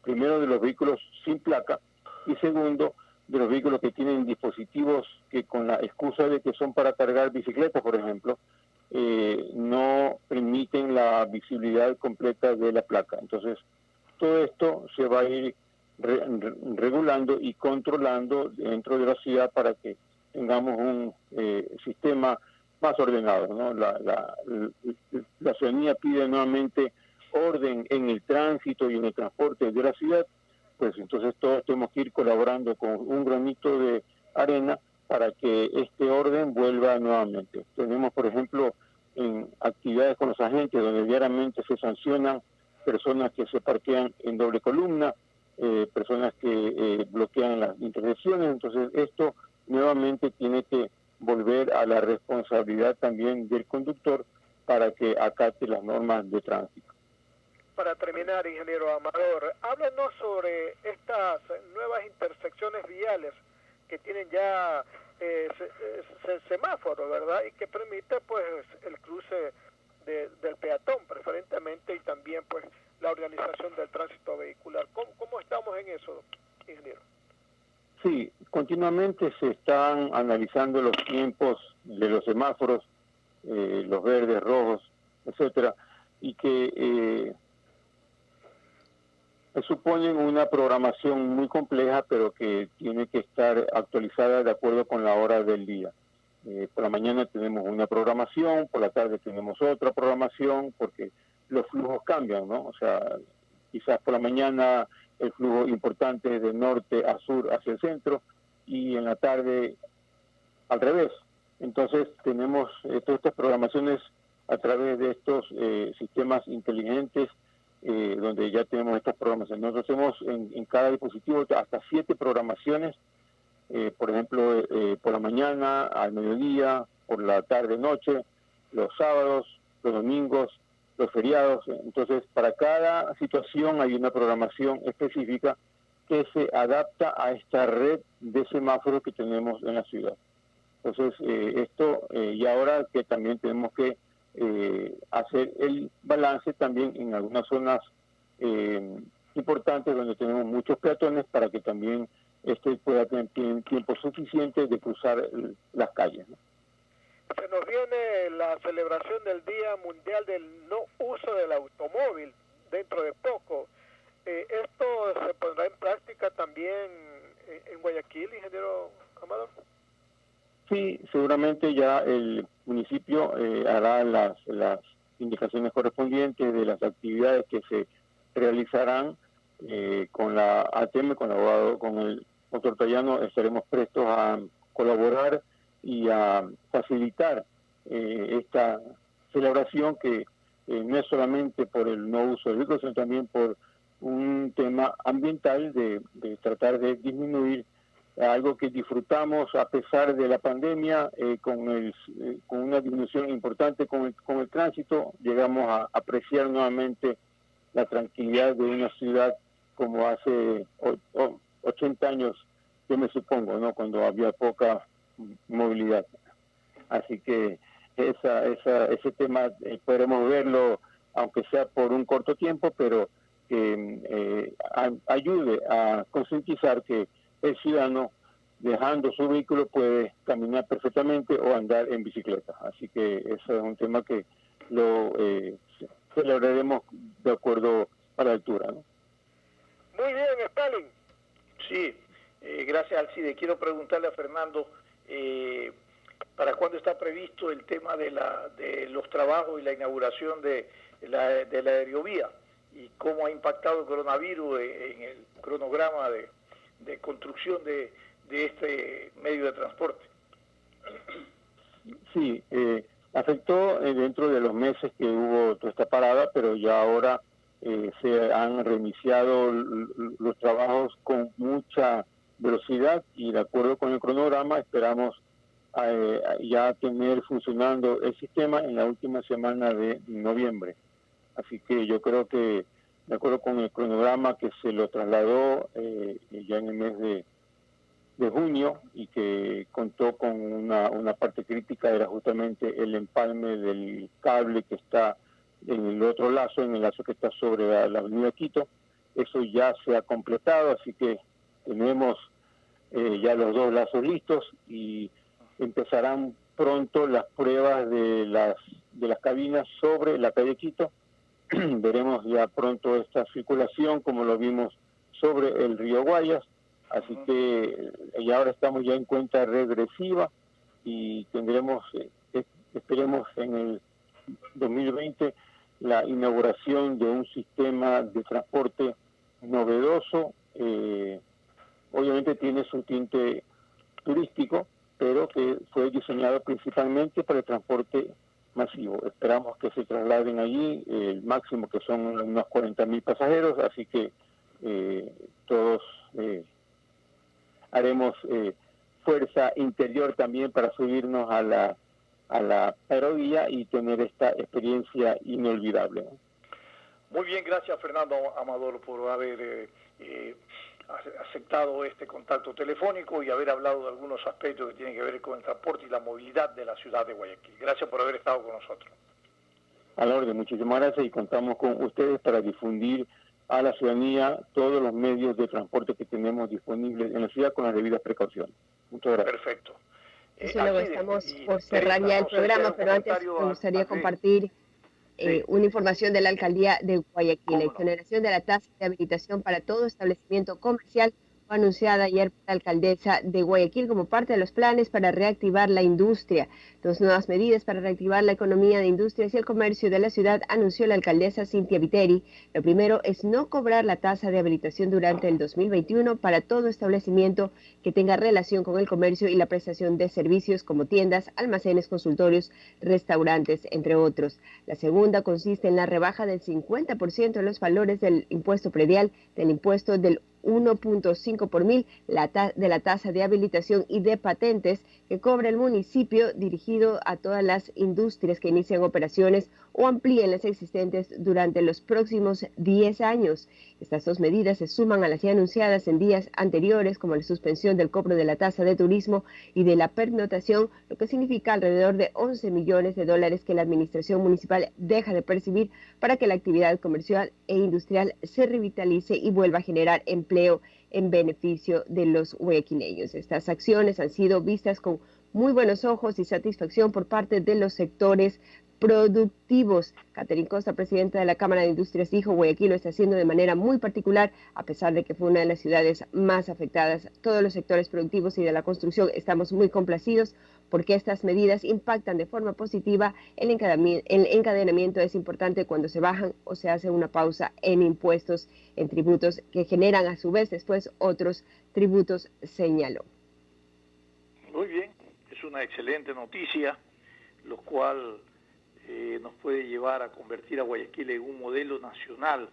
primero de los vehículos sin placa y segundo de los vehículos que tienen dispositivos que con la excusa de que son para cargar bicicletas, por ejemplo, no permiten la visibilidad completa de la placa. Entonces, todo esto se va a ir regulando y controlando dentro de la ciudad para que tengamos un sistema más ordenado, ¿no? La ciudadanía pide nuevamente orden en el tránsito y en el transporte de la ciudad, pues entonces todos tenemos que ir colaborando con un granito de arena para que este orden vuelva nuevamente. Tenemos, por ejemplo, en actividades con los agentes donde diariamente se sancionan personas que se parquean en doble columna, personas que bloquean las intersecciones. Entonces esto nuevamente tiene que volver a la responsabilidad también del conductor para que acate las normas de tránsito. Para terminar, ingeniero Amador, háblenos sobre estas nuevas intersecciones viales que tienen ya semáforo, ¿verdad? Y que permite pues el cruce del peatón preferentemente y también pues la organización del tránsito vehicular. ¿Cómo estamos en eso, ingeniero? Sí, continuamente se están analizando los tiempos de los semáforos, los verdes, rojos, etcétera, y que suponen una programación muy compleja, pero que tiene que estar actualizada de acuerdo con la hora del día. Por la mañana tenemos una programación, por la tarde tenemos otra programación, porque los flujos cambian, ¿no? O sea, quizás por la mañana el flujo importante es de norte a sur hacia el centro, y en la tarde al revés. Entonces tenemos todas estas programaciones a través de estos sistemas inteligentes, donde ya tenemos estas programaciones. Nosotros hacemos en cada dispositivo hasta 7 programaciones, por ejemplo, por la mañana, al mediodía, por la tarde, noche, los sábados, los domingos, los feriados. Entonces, para cada situación hay una programación específica que se adapta a esta red de semáforos que tenemos en la ciudad. Entonces, y ahora que también tenemos que hacer el balance también en algunas zonas importantes donde tenemos muchos peatones para que también pueda tener tiempo suficiente de cruzar las calles, ¿no? Se nos viene la celebración del Día Mundial del No Uso del Automóvil dentro de poco. ¿Esto se pondrá en práctica también en Guayaquil, ingeniero Amador? Sí, seguramente ya el municipio hará las indicaciones correspondientes de las actividades que se realizarán con la ATM, con el abogado, con el doctor Tallano. Estaremos prestos a colaborar y a facilitar esta celebración que no es solamente por el no uso del vehículo, sino también por un tema ambiental de tratar de disminuir algo que disfrutamos a pesar de la pandemia, con una disminución importante con el tránsito. Llegamos a apreciar nuevamente la tranquilidad de una ciudad como hace 80 años, yo me supongo, ¿no? Cuando había poca movilidad. Así que ese tema podremos verlo, aunque sea por un corto tiempo, pero que ayude a concientizar que el ciudadano, dejando su vehículo, puede caminar perfectamente o andar en bicicleta. Así que eso es un tema que lo celebraremos de acuerdo a la altura, ¿no? Muy bien, Stalin. Sí, gracias, Alcide. Quiero preguntarle a Fernando, ¿para cuándo está previsto el tema de los trabajos y la inauguración de la aerovía? ¿Y cómo ha impactado el coronavirus en el cronograma de construcción de este medio de transporte? Sí, afectó dentro de los meses que hubo toda esta parada, pero ya ahora se han reiniciado los trabajos con mucha velocidad, y de acuerdo con el cronograma esperamos ya tener funcionando el sistema en la última semana de noviembre. Así que yo creo que, de acuerdo con el cronograma que se lo trasladó ya en el mes de junio, y que contó con una parte crítica, era justamente el empalme del cable que está en el otro lazo, en el lazo que está sobre la avenida Quito. Eso ya se ha completado, así que tenemos ya los 2 lazos listos, y empezarán pronto las pruebas de las cabinas sobre la calle Quito. Veremos ya pronto esta circulación como lo vimos sobre el río Guayas. Así que y ahora estamos ya en cuenta regresiva, y tendremos, esperemos en el 2020, la inauguración de un sistema de transporte novedoso, obviamente tiene su tinte turístico, pero que fue diseñado principalmente para el transporte masivo. Esperamos que se trasladen allí, el máximo que son unos 40.000 pasajeros, así que todos haremos fuerza interior también para subirnos a la aerovía y tener esta experiencia inolvidable. Muy bien, gracias Fernando Amador por haber aceptado este contacto telefónico y haber hablado de algunos aspectos que tienen que ver con el transporte y la movilidad de la ciudad de Guayaquil. Gracias por haber estado con nosotros. A la orden, muchísimas gracias, y contamos con ustedes para difundir a la ciudadanía todos los medios de transporte que tenemos disponibles en la ciudad con las debidas precauciones. Muchas gracias. Perfecto. Eso luego estamos por cerrar ya el programa, pero antes me gustaría compartir una información de la Alcaldía de Guayaquil. La exoneración de la tasa de habilitación para todo establecimiento comercial fue anunciada ayer por la alcaldesa de Guayaquil como parte de los planes para reactivar la industria. Dos nuevas medidas para reactivar la economía de industrias y el comercio de la ciudad anunció la alcaldesa Cintia Viteri. Lo primero es no cobrar la tasa de habilitación durante el 2021 para todo establecimiento que tenga relación con el comercio y la prestación de servicios como tiendas, almacenes, consultorios, restaurantes, entre otros. La segunda consiste en la rebaja del 50% de los valores del impuesto predial, del impuesto del 1.5 por mil de la tasa de habilitación y de patentes que cobra el municipio, dirigido a todas las industrias que inician operaciones o amplíen las existentes durante los próximos 10 años. Estas dos medidas se suman a las ya anunciadas en días anteriores, como la suspensión del cobro de la tasa de turismo y de la pernoctación, lo que significa alrededor de 11 millones de dólares que la administración municipal deja de percibir para que la actividad comercial e industrial se revitalice y vuelva a generar empleo en beneficio de los guayaquileños. Estas acciones han sido vistas con muy buenos ojos y satisfacción por parte de los sectores productivos. Catherine Costa, presidenta de la Cámara de Industrias, dijo: Guayaquil lo está haciendo de manera muy particular, a pesar de que fue una de las ciudades más afectadas. Todos los sectores productivos y de la construcción estamos muy complacidos porque estas medidas impactan de forma positiva. El encadenamiento es importante cuando se bajan o se hace una pausa en impuestos, en tributos que generan a su vez después otros tributos, señaló. Muy bien, es una excelente noticia, lo cual nos puede llevar a convertir a Guayaquil en un modelo nacional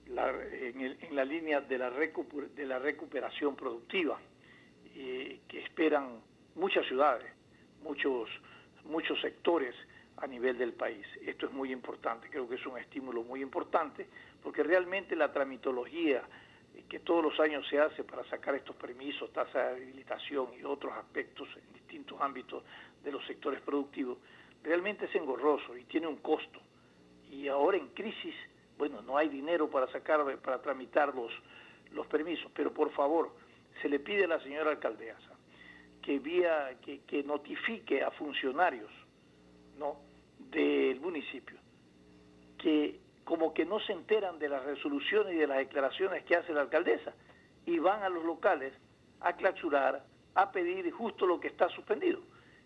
en la línea de la recuperación productiva que esperan muchas ciudades, muchos sectores a nivel del país. Esto es muy importante, creo que es un estímulo muy importante, porque realmente la tramitología que todos los años se hace para sacar estos permisos, tasa de habilitación y otros aspectos en distintos ámbitos de los sectores productivos, realmente es engorroso y tiene un costo. Y ahora en crisis, bueno, no hay dinero para tramitar los permisos, pero por favor, se le pide a la señora alcaldesa que notifique a funcionarios, ¿no?, del municipio, que como que no se enteran de las resoluciones y de las declaraciones que hace la alcaldesa y van a los locales a clausurar, a pedir justo lo que está suspendido.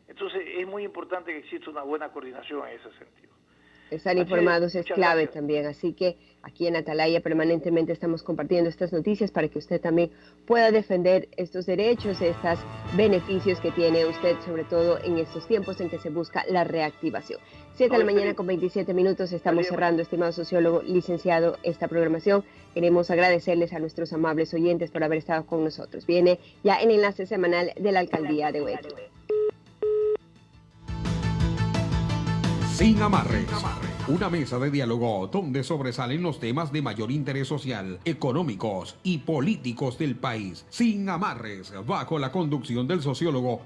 Entonces es muy importante que exista una buena coordinación en ese sentido. Estar informados es clave también, así que aquí en Atalaya permanentemente estamos compartiendo estas noticias para que usted también pueda defender estos derechos, estos beneficios que tiene usted, sobre todo en estos tiempos en que se busca la reactivación. 7 de la mañana con 27 minutos, estamos cerrando, estimado sociólogo, licenciado, esta programación. Queremos agradecerles a nuestros amables oyentes por haber estado con nosotros. Viene ya el enlace semanal de la Alcaldía de Guayaquil. Sin amarres, una mesa de diálogo donde sobresalen los temas de mayor interés social, económicos y políticos del país. Sin amarres, bajo la conducción del sociólogo